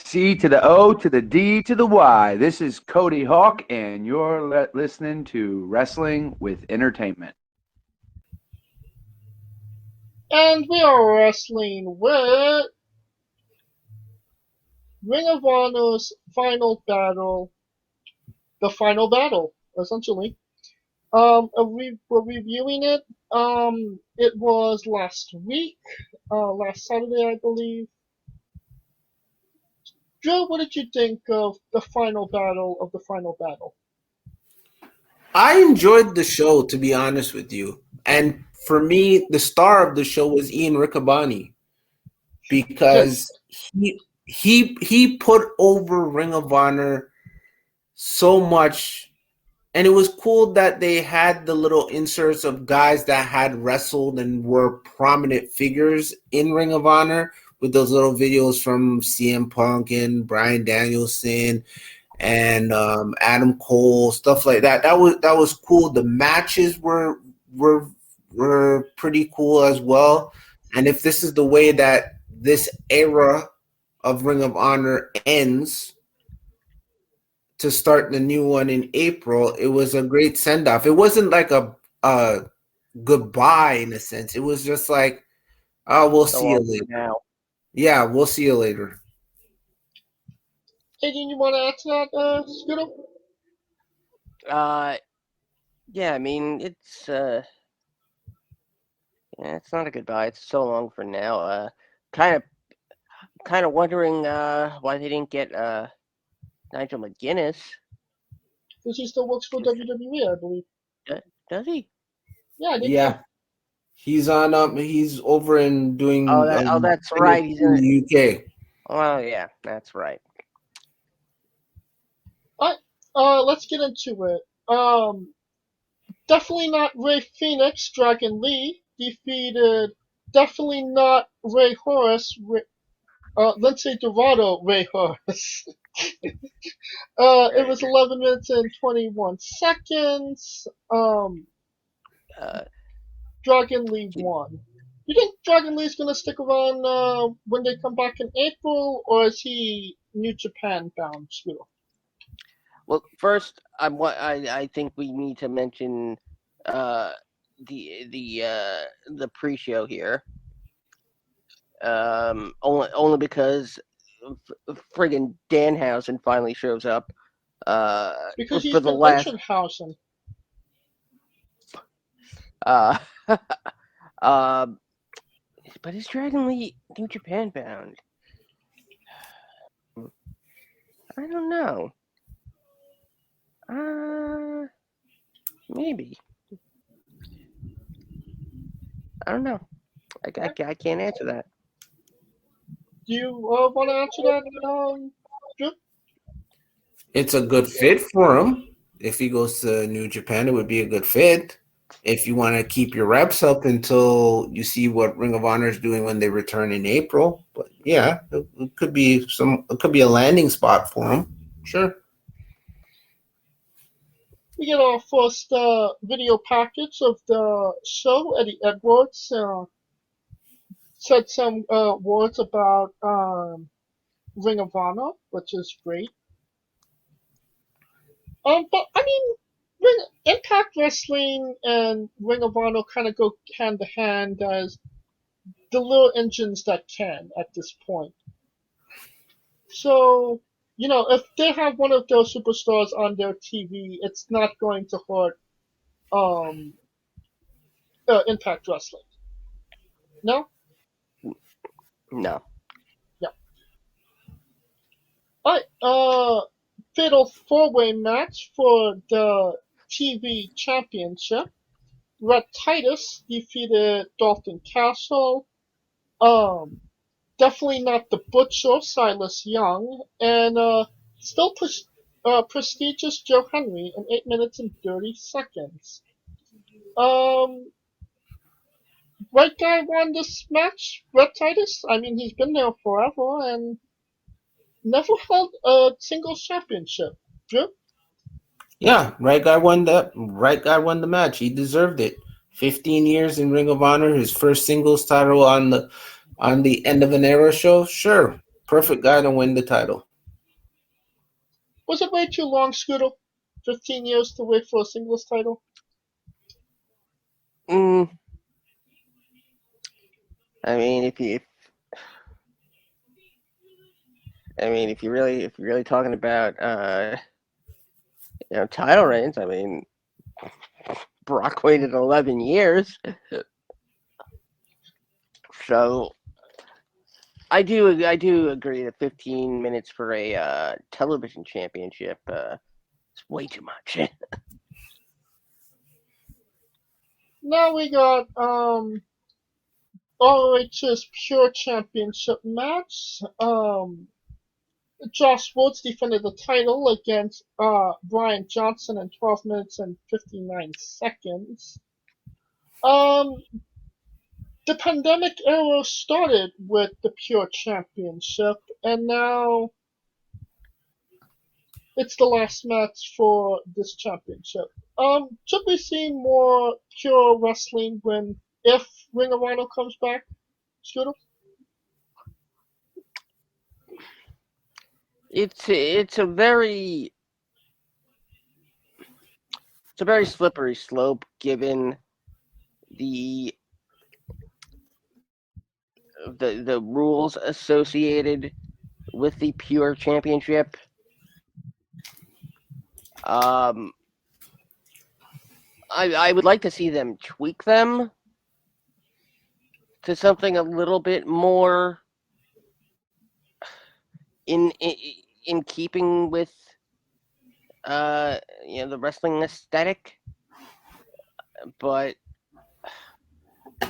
C to the O to the D to the Y. This is Cody Hawk, and you're listening to Wrestling with Entertainment. And we are wrestling with Ring of Honor's final battle, the final battle, essentially. We're reviewing it. It was last week, last Saturday, I believe. Joe, what did you think of the final battle of the final battle? I enjoyed the show, to be honest with you. And for me, the star of the show was Ian Riccaboni because he put over Ring of Honor so much. And it was cool that they had the little inserts of guys that had wrestled and were prominent figures in Ring of Honor with those little videos from CM Punk and Bryan Danielson and Adam Cole, stuff like that. That was cool. The matches were pretty cool as well. And if this is the way that this era of Ring of Honor ends to start the new one in April, it was a great send-off. It wasn't like a goodbye in a sense. It was just like, oh, we'll see you later. Now. Yeah, we'll see you later. Anything you want to add to that, Scooter? Yeah, I mean, it's not a goodbye. It's so long for now. Kind of wondering why they didn't get Nigel McGuinness. Because he still works for WWE, I believe. Does he? Yeah, yeah. He's on. He's over and doing. That's right. He's in the UK. Oh yeah, that's right. Let's get into it. Definitely not Ray Phoenix. Dragon Lee defeated. Definitely not Ray Horace. Lindsay Dorado. Ray Horace. It was 11 minutes and 21 seconds. Dragon Lee won. You think Dragon Lee's gonna stick around when they come back in April, or is he New Japan bound still? Well, first, I think we need to mention the pre-show here. Only because friggin' Danhausen finally shows up. Because he's for the been last Hausen. But is Dragon Lee New Japan bound? I don't know. Maybe. I don't know. I can't answer that. Do you want to answer that, Drew? It's a good fit for him. If he goes to New Japan, it would be a good fit. If you want to keep your reps up until you see what Ring of Honor is doing when they return in April, but yeah, it could be a landing spot for him. Sure. We get our first video package of the show. Eddie Edwards said some words about Ring of Honor, which is great. But I mean, Impact Wrestling and Ring of Honor kind of go hand to hand as the little engines that can at this point. So, if they have one of those superstars on their TV, it's not going to hurt Impact Wrestling. No? No. Yeah. Alright, fatal four-way match for the TV Championship. Rhett Titus defeated Dalton Castle. Definitely not the Butcher, Silas Young, and still prestigious Joe Henry in 8 minutes and 30 seconds. Right guy won this match, Rhett Titus. I mean, he's been there forever and never held a singles championship. Drew? Yeah, right guy won the match. He deserved it. 15 years in Ring of Honor, his first singles title on the end of an era show. Sure, perfect guy to win the title. Was it way too long, Scooter? 15 years to wait for a singles title? I mean, if you're really talking about title reigns, I mean, Brock waited 11 years, so I do agree that 15 minutes for a television championship is way too much. Now we got ROH's Pure Championship match. Josh Woods defended the title against Brian Johnson in 12 minutes and 59 seconds. The pandemic era started with the Pure Championship, and now it's the last match for this championship. Should we see more Pure Wrestling if Ring of Honor comes back, Scooter? It's a very slippery slope given the rules associated with the Pure Championship. I would like to see them tweak them to something a little bit more in keeping with the wrestling aesthetic, but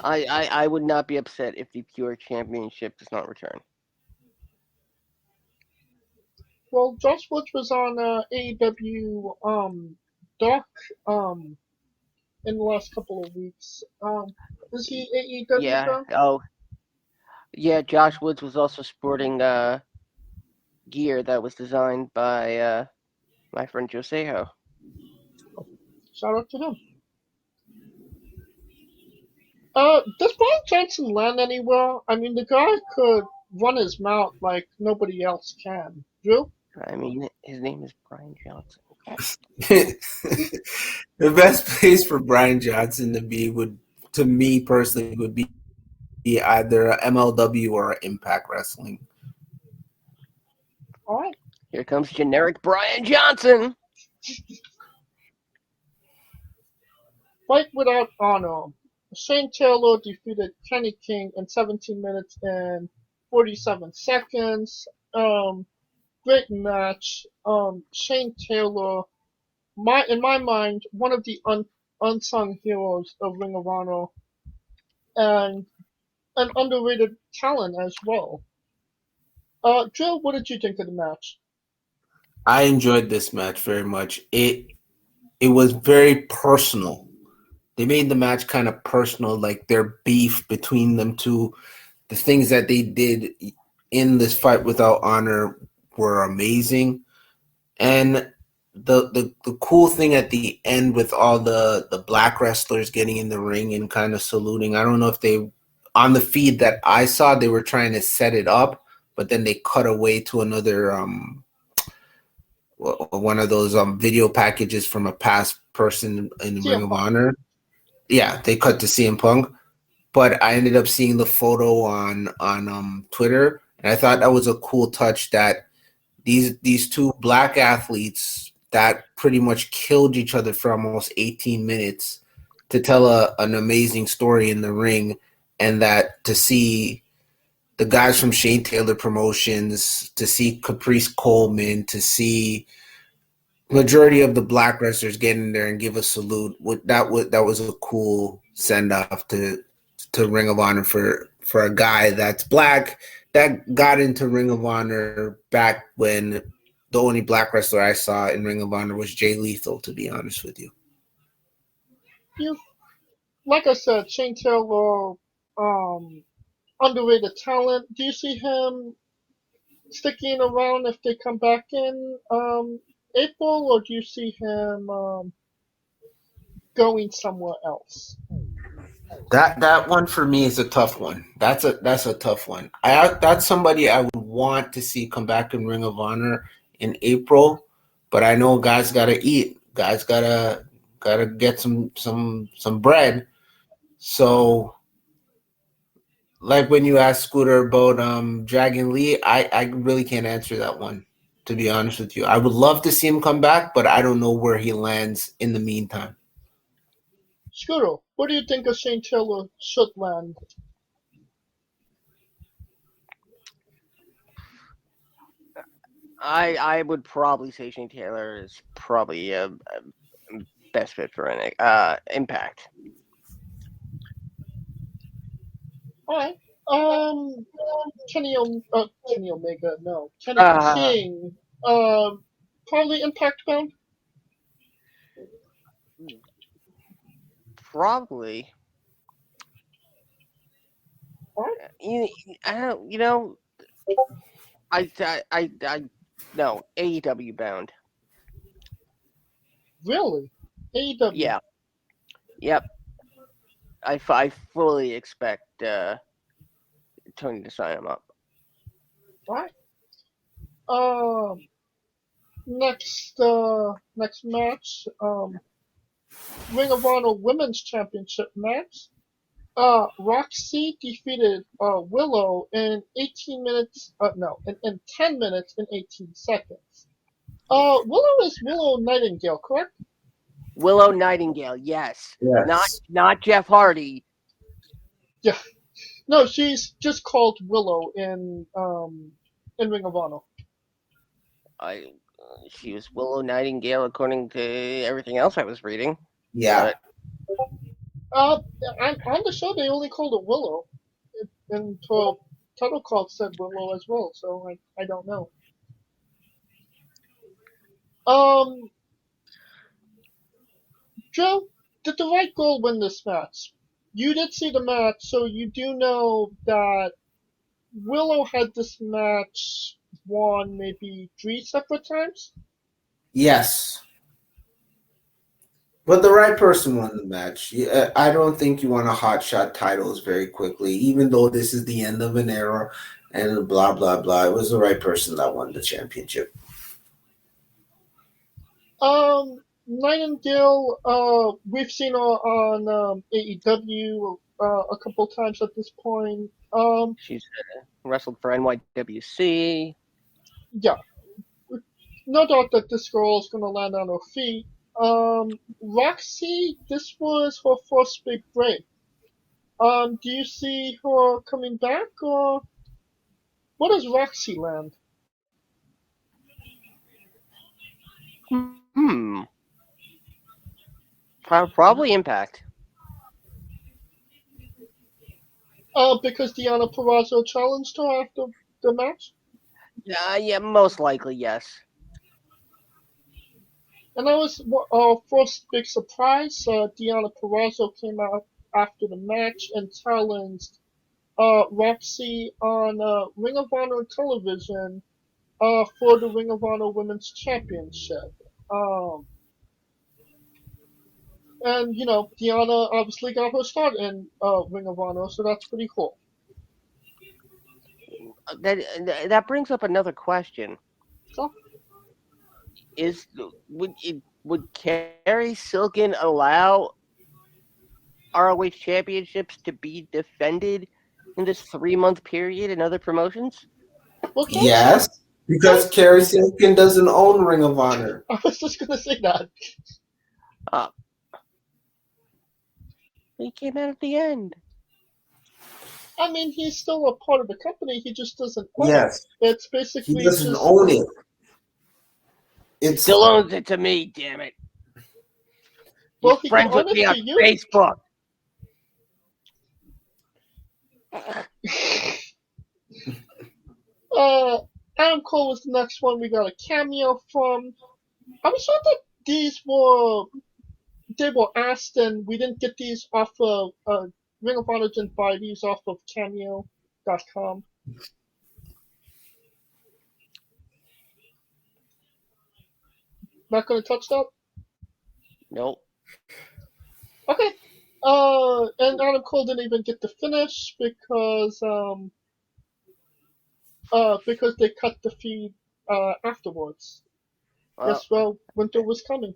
I would not be upset if the Pure Championship does not return. Well, Josh Woods was on AEW Dark in the last couple of weeks. Is he AEW? Yeah. Though? Oh, yeah. Josh Woods was also sporting gear that was designed by my friend Joseho. Shout out to him. Does Brian Johnson land anywhere? I mean, the guy could run his mouth like nobody else can. Drew? I mean, his name is Brian Johnson. The best place for Brian Johnson to be to me personally, would be either MLW or Impact Wrestling. All right. Here comes generic Brian Johnson. Fight Without Honor. Shane Taylor defeated Kenny King in 17 minutes and 47 seconds. Great match. Shane Taylor, in my mind, one of the unsung heroes of Ring of Honor, and an underrated talent as well. Joe, what did you think of the match? I enjoyed this match very much. It was very personal. They made the match kind of personal, like their beef between them two. The things that they did in this Fight Without Honor were amazing. And the cool thing at the end with all the black wrestlers getting in the ring and kind of saluting, I don't know if they, on the feed that I saw, they were trying to set it up, but then they cut away to another one of those video packages from a past person in the Ring of Honor. Yeah, they cut to CM Punk, but I ended up seeing the photo on Twitter, and I thought that was a cool touch that these two black athletes that pretty much killed each other for almost 18 minutes to tell an amazing story in the ring, and that to see the guys from Shane Taylor Promotions, to see Caprice Coleman, to see majority of the black wrestlers get in there and give a salute. That was a cool send off to Ring of Honor for a guy that's black that got into Ring of Honor back when the only black wrestler I saw in Ring of Honor was Jay Lethal, to be honest with you. Like I said, Shane Taylor, underrated talent. Do you see him sticking around if they come back in April, or do you see him going somewhere else? That one for me is a tough one. That's a tough one. That's somebody I would want to see come back in Ring of Honor in April, but I know guys gotta eat. Guys gotta get some bread. So, like when you asked Scooter about Dragon Lee, I really can't answer that one, to be honest with you. I would love to see him come back, but I don't know where he lands in the meantime. Scooter, what do you think of Shane Taylor should land? I would probably say Shane Taylor is probably a best fit for Impact. All right. Kenny Omega, no. Kenny King, probably Impact bound. Probably. What? No, AEW bound. Really? AEW? Yeah. Yep. I fully expect Tony to sign him up. What? Next match, Ring of Honor Women's Championship match. Roxy defeated Willow in 18 minutes. In 10 minutes and 18 seconds. Willow is Willow Nightingale, correct? Willow Nightingale, yes. Yes. Not Jeff Hardy. Yeah. No, she's just called Willow in Ring of Honor. She was Willow Nightingale according to everything else I was reading. Yeah. On the show they only called her Willow, and title call said Willow as well. So I don't know. Joe, did the right girl win this match? You did see the match, so you do know that Willow had this match won maybe 3 separate times? Yes. But the right person won the match. I don't think you want to hotshot titles very quickly, even though this is the end of an era and blah, blah, blah. It was the right person that won the championship. Nightingale, we've seen her on AEW a couple times at this point. She's wrestled for NYWC. Yeah. No doubt that this girl is going to land on her feet. Roxy, this was her first big break. Do you see her coming back, or what does Roxy land? Probably Impact. Because Deonna Purrazzo challenged her after the match? Yeah, most likely, yes. And that was our first big surprise. Deonna Purrazzo came out after the match and challenged Roxy on Ring of Honor television for the Ring of Honor Women's Championship. And, Deonna obviously got her start in Ring of Honor, so that's pretty cool. That brings up another question. So? Would Carrie Silkin allow ROH championships to be defended in this 3-month period in other promotions? Well, yes, because Carrie Silkin doesn't own Ring of Honor. I was just going to say that. He came out at the end. I mean, he's still a part of the company. He just doesn't own it. It's basically he doesn't own it. It still owns it to me, damn it. Well, He's friends with me on Facebook. Adam Cole was the next one we got a cameo from. I was sure that they were asked, and we didn't get these off of Ring of Honor didn't buy these off of Cameo.com. Not gonna touch that? Nope. Okay. And Adam Cole didn't even get to finish because because they cut the feed afterwards. Well, Well, winter was coming.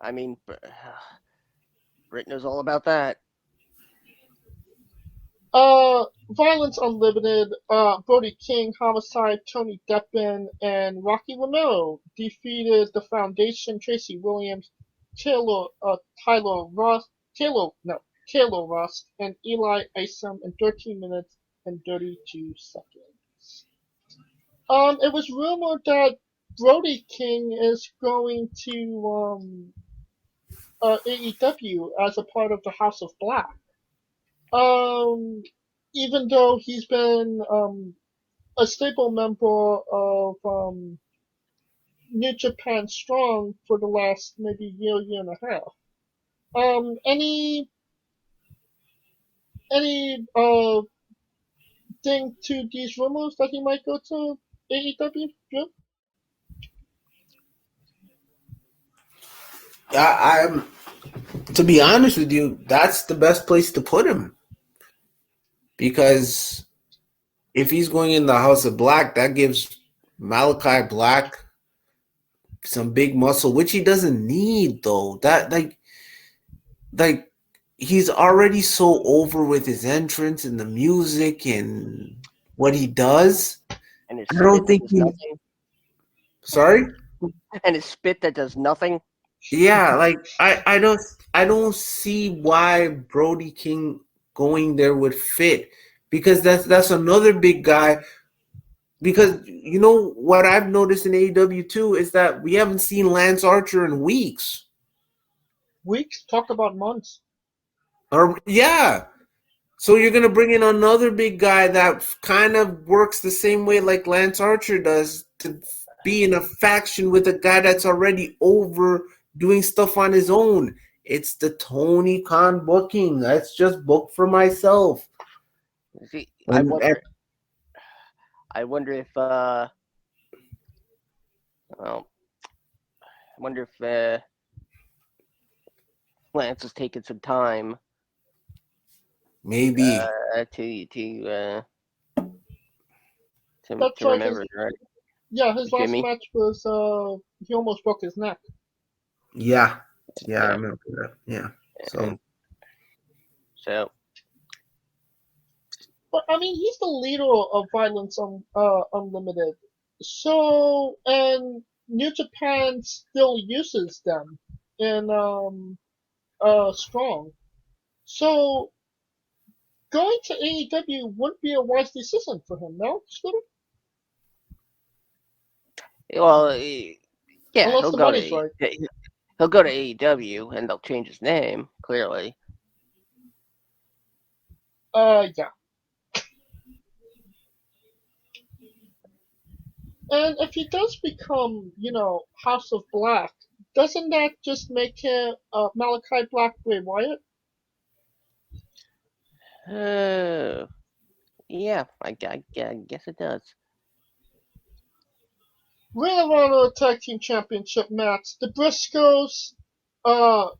I mean, Britt knows all about that. Violence Unlimited, Brody King, Homicide, Tony Deppen, and Rocky Romero defeated the Foundation, Tracy Williams, Taylor Rust, and Eli Isom in 13 minutes and 32 seconds. It was rumored that Brody King is going to AEW as a part of the House of Black. Even though he's been a staple member of New Japan Strong for the last maybe year and a half. Any thing to these rumors that he might go to AEW? Drew? I'm to be honest with you, that's the best place to put him. Because if he's going in the House of Black, that gives Malachi Black some big muscle, which he doesn't need though. That like he's already so over with his entrance and the music and what he does. And his I don't think he. nothing. Sorry? And his spit that does nothing. Yeah, like I don't see why Brody King going there would fit, because that's another big guy. Because you know what I've noticed in AEW too is that we haven't seen Lance Archer in weeks. Weeks? Talk about months. Or yeah. So you're gonna bring in another big guy that kind of works the same way like Lance Archer does, to be in a faction with a guy that's already over doing stuff on his own. It's the Tony Khan booking. That's just booked for myself. See, I wonder if I wonder if Lance is taking some time Maybe. to That's right, remember, right? Yeah, his last Jimmy? match was he almost broke his neck. Yeah, I remember that. Yeah. So. But I mean, he's the leader of Violence Unlimited. So, and New Japan still uses them in Strong. So, going to AEW wouldn't be a wise decision for him, no, Scooter? Well, yeah, Unless the money's right. He'll go to AEW and they'll change his name, clearly. Yeah. And if he does become, House of Black, doesn't that just make him Malachi Black Bray Wyatt? Yeah, I guess it does. Ring of Honor Tag Team Championship match. The Briscoes,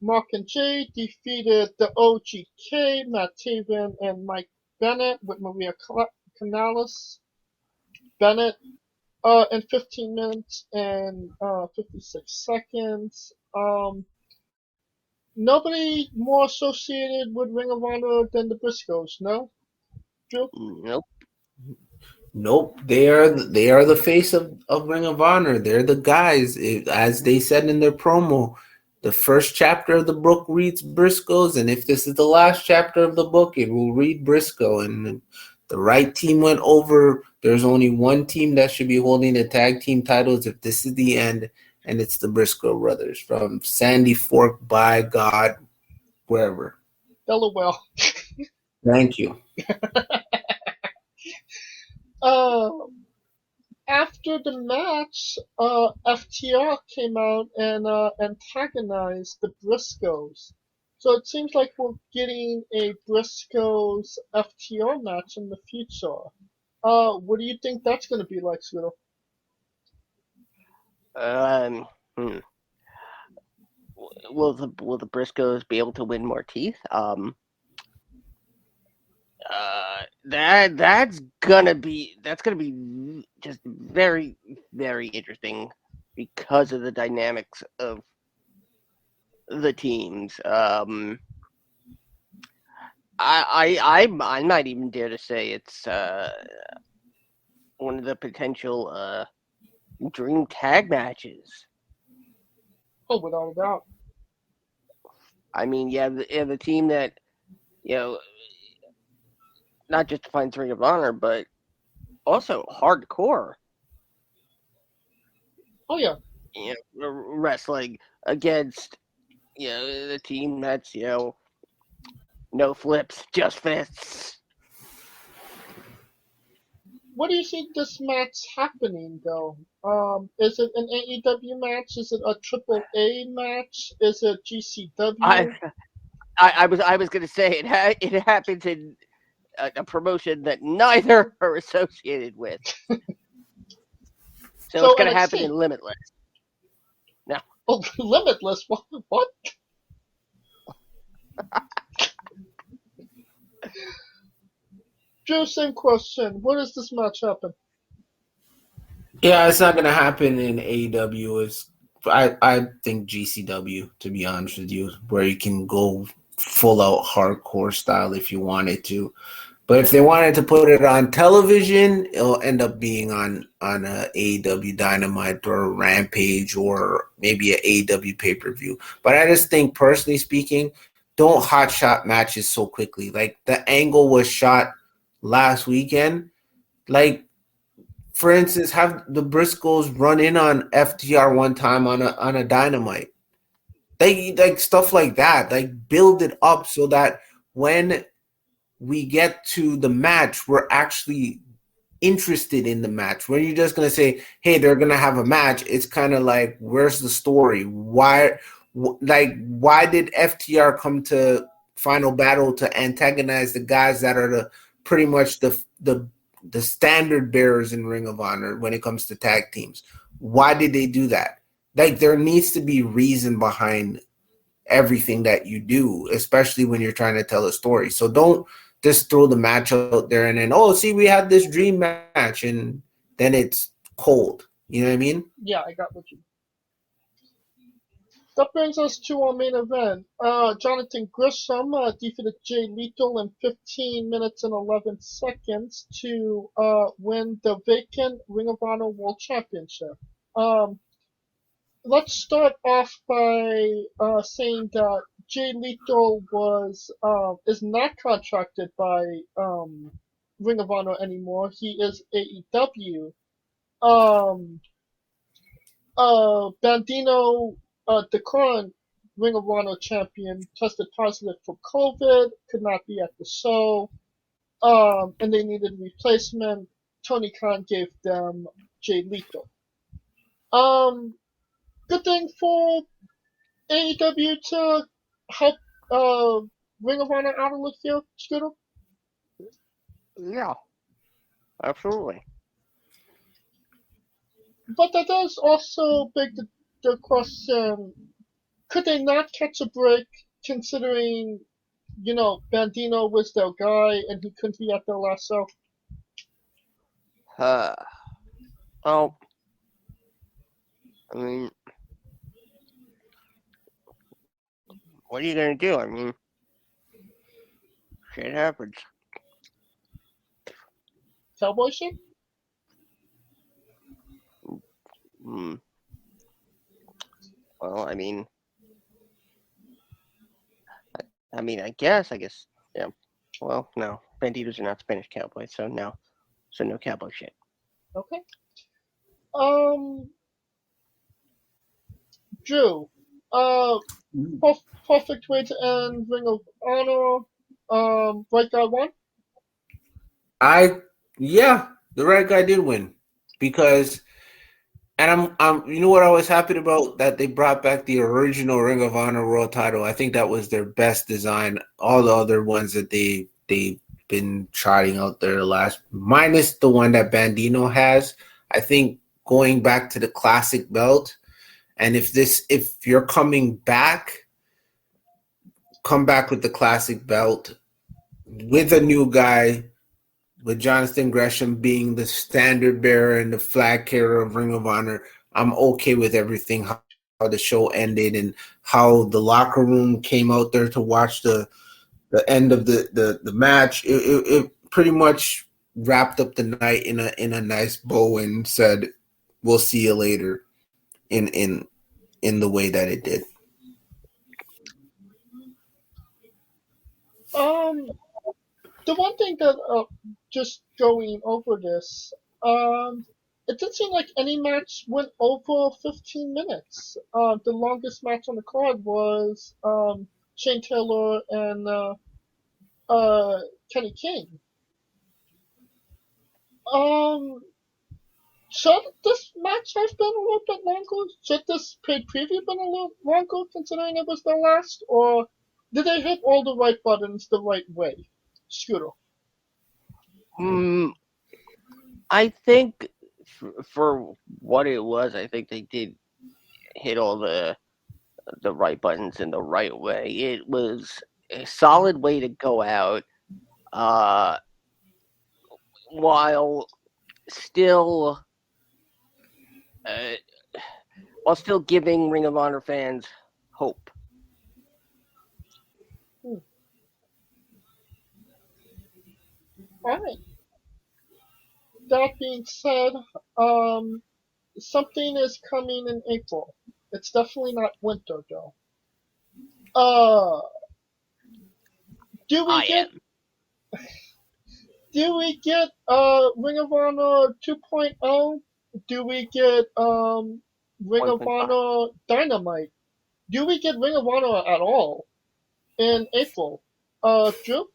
Mark and Jay defeated the OGK, Matt Taven and Mike Bennett with Maria Canales. Bennett in 15 minutes and 56 seconds. Nobody more associated with Ring of Honor than the Briscoes, no? Drew? Nope. They are the face of Ring of Honor. They're the guys. As they said in their promo, the first chapter of the book reads Briscoes, and if this is the last chapter of the book, it will read Briscoe. And the right team went over. There's only one team that should be holding the tag team titles if this is the end, and it's the Briscoe brothers from Sandy Fork, by God, wherever. Delaware. Thank you. After the match, FTR came out and antagonized the Briscoes. So it seems like we're getting a Briscoes FTR match in the future. What do you think that's going to be like, Scooter? Will the Briscoes be able to win more teeth? That's gonna be just very, very interesting because of the dynamics of the teams. I might even dare to say it's one of the potential dream tag matches. Oh, without a doubt. I mean, the team that not just defines Ring of Honor, but also hardcore. Oh yeah. Wrestling against the team that's no flips, just fists. What do you see this match happening though? Is it an AEW match? Is it a Triple A match? Is it GCW? I was gonna say it happens in a promotion that neither are associated with. So it's gonna NXT. happen in Limitless. No. Oh, Limitless. What? Drew, same question. Where does this match happen? Yeah, it's not gonna happen in AEW. I think GCW, to be honest with you, where you can go full out hardcore style if you wanted to. But if they wanted to put it on television, it'll end up being on a AEW Dynamite or Rampage or maybe an AEW pay-per-view. But I just think, personally speaking, don't hotshot matches so quickly. Like, the angle was shot last weekend. Like, for instance, have the Briscoes run in on FTR one time on a Dynamite. Like stuff like that. Like, build it up so that when we get to the match, we're actually interested in the match. When you're just gonna say, "Hey, they're gonna have a match," it's kind of like, where's the story? Why did FTR come to Final Battle to antagonize the guys that are pretty much the standard bearers in Ring of Honor when it comes to tag teams? Why did they do that? Like, there needs to be reason behind everything that you do, especially when you're trying to tell a story. So don't just throw the match out there and then, see, we had this dream match, and then it's cold. You know what I mean? Yeah, I got what you. That brings us to our main event. Jonathan Gresham defeated Jay Lethal in 15 minutes and 11 seconds to win the vacant Ring of Honor World Championship. Let's start off by saying that Jay Lethal is not contracted by Ring of Honor anymore. He is AEW. Bandino, the current Ring of Honor champion, tested positive for COVID, could not be at the show, and they needed a replacement. Tony Khan gave them Jay Lethal. Good thing for AEW to help Ring of Honor out a little here, Scooter? Yeah, absolutely. But that does also beg the question, could they not catch a break considering, Bandino was their guy and he couldn't be at their last show? Well, I mean, what are you going to do? I mean, shit happens. Cowboy shit? Well, I guess, yeah. Well, no, banditos are not Spanish cowboys, so no cowboy shit. Okay. Drew, perfect way to end Ring of Honor. Right guy won? The right guy did win, because, and I'm you know what I was happy about? That they brought back the original Ring of Honor World title. I think that was their best design. All the other ones that they've been trotting out there last, minus the one that Bandino has, I think going back to the classic belt. And if you're coming back, come back with the classic belt with a new guy, with Jonathan Gresham being the standard bearer and the flag carrier of Ring of Honor, I'm okay with everything, how the show ended and how the locker room came out there to watch the end of the match. It pretty much wrapped up the night in a nice bow and said, "We'll see you later," in the way that it did. The one thing that just going over this, it didn't seem like any match went over 15 minutes. The longest match on the card was Shane Taylor and Kenny King. Should this match have been a little bit longer? Should this paid preview been a little longer considering it was the last? Or did they hit all the right buttons the right way? Scooter. I think for what it was, I think they did hit all the right buttons in the right way. It was a solid way to go out, while still giving Ring of Honor fans hope. Alright. That being said, something is coming in April. It's definitely not winter though. Do we get Ring of Honor 2.0? Do we get Ring of 1.5. Honor Dynamite? Do we get Ring of Honor at all in April? Drew?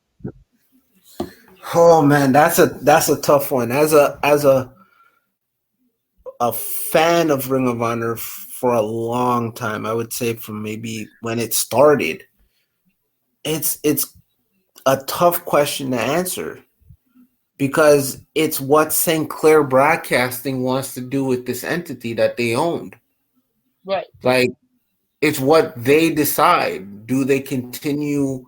Oh man, that's a tough one. As a fan of Ring of Honor for a long time, I would say from maybe when it started, it's a tough question to answer because it's what St. Clair Broadcasting wants to do with this entity that they owned. Right. Like, it's what they decide. Do they continue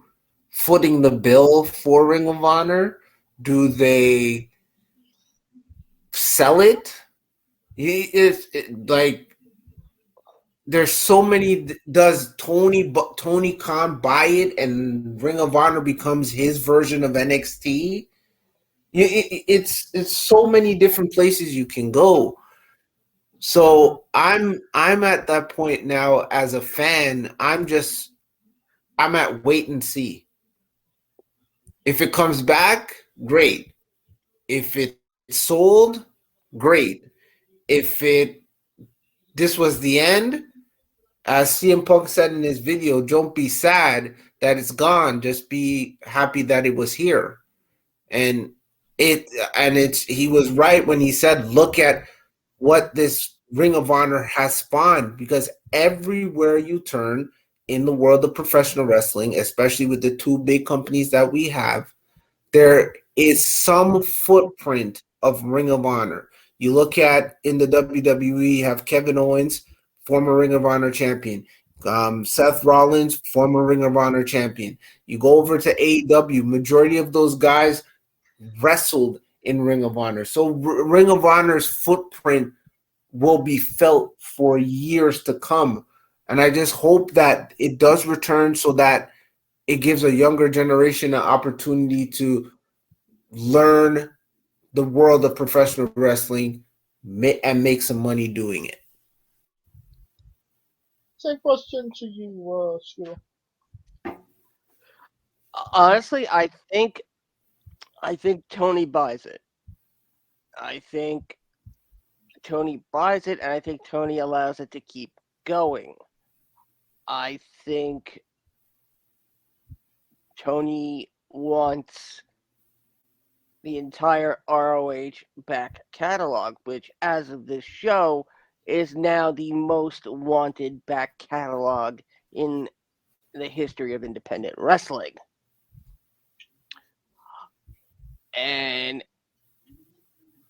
footing the bill for Ring of Honor? Do they sell it? Like, there's so many. Does Tony Khan buy it and Ring of Honor becomes his version of NXT? It's so many different places you can go. So I'm at that point now as a fan. I'm at wait and see. If it comes back, great. If it's sold, great. If this was the end, as CM Punk said in his video, don't be sad that it's gone. Just be happy that it was here. And he was right when he said, look at what this Ring of Honor has spawned, because everywhere you turn in the world of professional wrestling, especially with the two big companies that we have, there is some footprint of Ring of Honor. You look at in the WWE, you have Kevin Owens, former Ring of Honor champion. Seth Rollins, former Ring of Honor champion. You go over to AEW, majority of those guys wrestled in Ring of Honor. So Ring of Honor's footprint will be felt for years to come. And I just hope that it does return so that it gives a younger generation an opportunity to learn the world of professional wrestling and make some money doing it. Same question to you, Scooter. Honestly, I think Tony buys it. I think Tony buys it, and I think Tony allows it to keep going. I think Tony wants the entire ROH back catalog, which, as of this show, is now the most wanted back catalog in the history of independent wrestling. And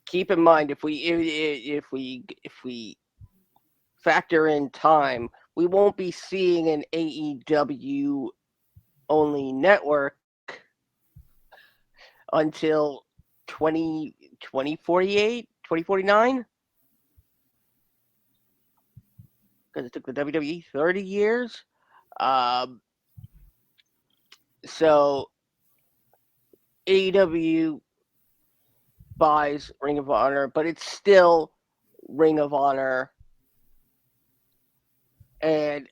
keep in mind, if we factor in time, we won't be seeing an AEW only network until 2048, 2049. Because it took the WWE 30 years. So AEW buys Ring of Honor, but it's still Ring of Honor. And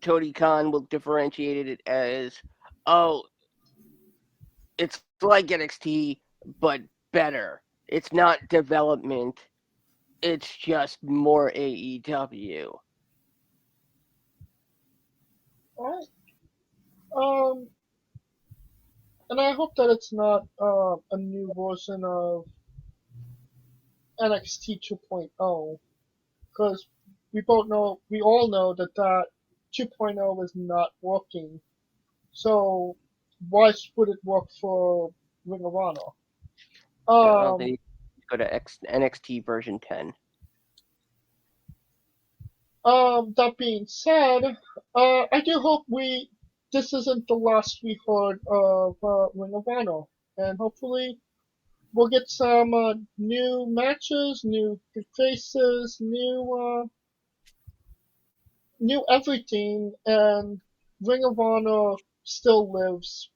Tony Khan will differentiate it as, it's like NXT, but better. It's not development. It's just more AEW. Alright. And I hope that it's not a new version of NXT 2.0, because we all know that 2.0 is not working. So why would it work for Ring of Honor? They need to go to NXT version 10. That being said, I do hope this isn't the last we heard of Ring of Honor, and hopefully we'll get some new matches, new faces, new everything, and Ring of Honor still lives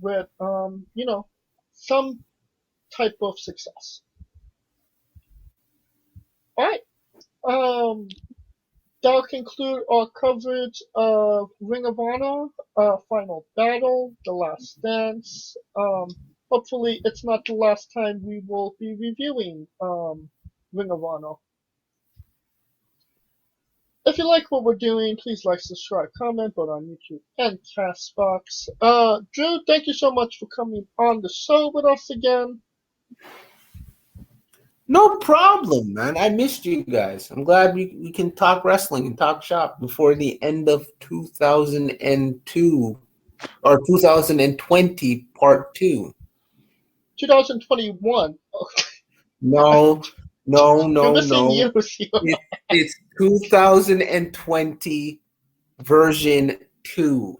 with some type of success. Alright. That'll conclude our coverage of Ring of Honor, Final Battle, The Last Dance. Hopefully it's not the last time we will be reviewing Ring of Honor. If you like what we're doing, please like, subscribe, comment, both on YouTube and Castbox. Drew, thank you so much for coming on the show with us again. No problem, man. I missed you guys. I'm glad we can talk wrestling and talk shop before the end of 2002 or 2020 part 2. 2021. No. You're missing years here. It's 2020 version 2.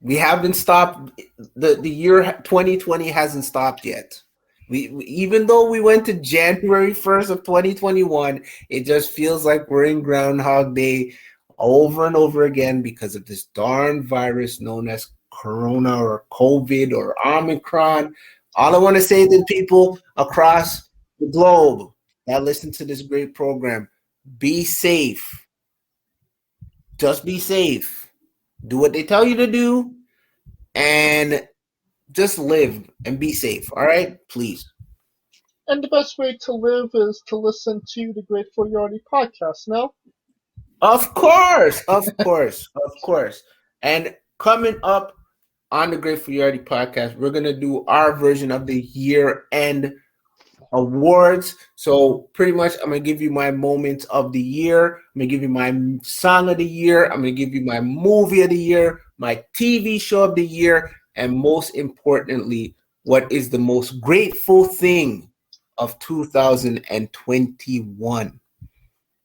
We haven't stopped. The year 2020 hasn't stopped yet. We even though we went to January 1st of 2021, it just feels like we're in Groundhog Day over and over again because of this darn virus known as Corona or COVID or Omicron. All I want to say to people across the globe that listen to this great program, be safe. Just be safe. Do what they tell you to do and just live and be safe. All right? Please. And the best way to live is to listen to the Gr8ful Yardy Podcast, no? Of course. And coming up on the Gr8ful Yardy Podcast, we're going to do our version of the year-end awards. So pretty much I'm going to give you my moments of the year. I'm going to give you my song of the year. I'm going to give you my movie of the year, my TV show of the year, and most importantly, what is the most grateful thing of 2021.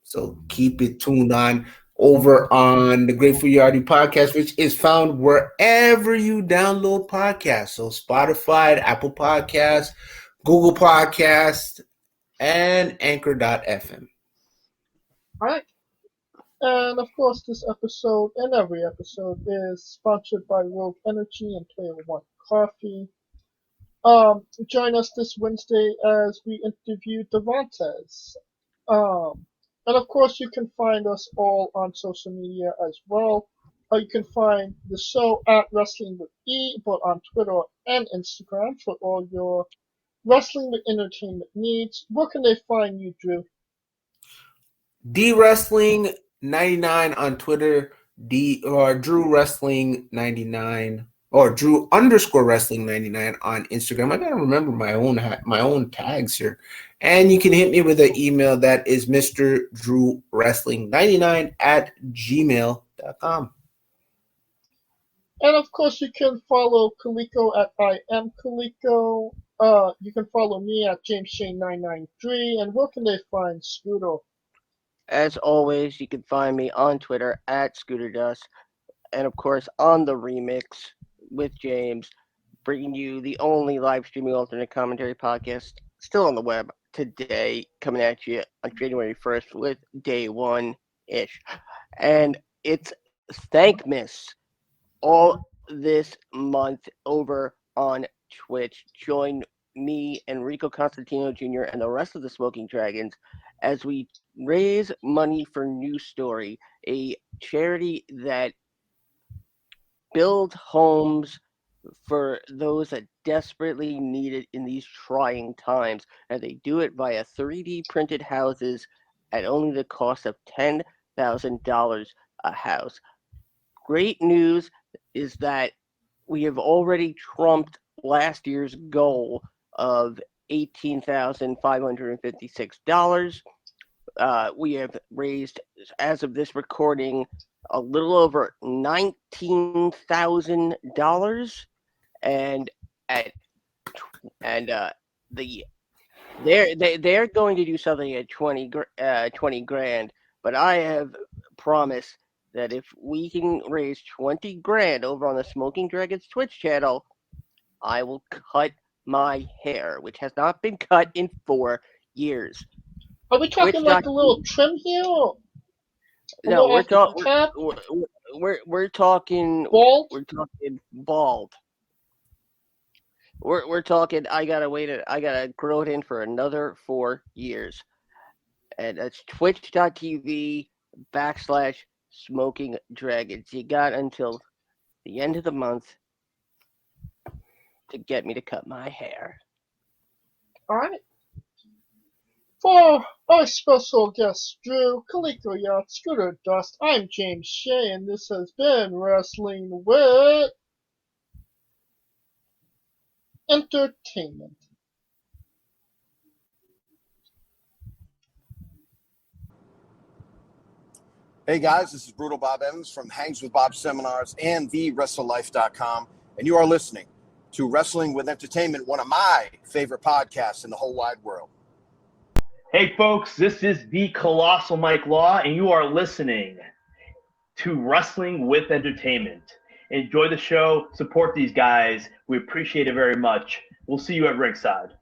So keep it tuned on over on the Gr8ful Yardy Podcast, which is found wherever you download podcasts. So Spotify, Apple Podcasts, Google Podcasts, and Anchor.fm. All right. And of course, this episode and every episode is sponsored by Rogue Energy and Player One Coffee. Join us this Wednesday as we interview Devontes. And of course, you can find us all on social media as well. You can find the show at Wrestling with E, both on Twitter and Instagram for all your wrestling with entertainment needs. Where can they find you, Drew? DWrestling99 on Twitter, Drew Wrestling 99 or Drew _Wrestling 99 on Instagram. I gotta remember my own tags here. And you can hit me with an email that is Mr. Drew Wrestling 99 at gmail.com. And of course, you can follow Kaliko at I am Kaliko. You can follow me at JamesShane993. And where can they find Scooter? As always, you can find me on Twitter at ScooterDust, and of course on the Remix with James bringing you the only live streaming alternate commentary podcast still on the web today, coming at you on January 1st with day one-ish. And it's Thankmas all this month over on Twitch. Join me, Enrico Constantino Jr., and the rest of the Smoking Dragons as we raise money for New Story, a charity that builds homes for those that desperately need it in these trying times. And they do it via 3D printed houses at only the cost of $10,000 a house. Great news is that we have already trumped last year's goal of $18,556. We have raised, as of this recording, a little over $19,000, and they're going to do something at 20 grand. But I have promised that if we can raise 20 grand over on the Smoking Dragons Twitch channel, I will cut my hair, which has not been cut in 4 years. Are we talking like a little trim here? No, we're talking bald. We're talking bald. We're talking. I gotta grow it in for another 4 years, and that's twitch.tv/Smoking Dragons. You got until the end of the month to get me to cut my hair. All right. For our special guest, Drew, Gr8ful Yardy, Scooter Dust, I'm James Shea, and this has been Wrestling with Entertainment. Hey guys, this is Brutal Bob Evans from Hangs with Bob Seminars and TheWrestleLife.com, and you are listening to Wrestling with Entertainment, one of my favorite podcasts in the whole wide world. Hey folks, this is the Colossal Mike Law, and you are listening to Wrestling with Entertainment. Enjoy the show, support these guys. We appreciate it very much. We'll see you at ringside.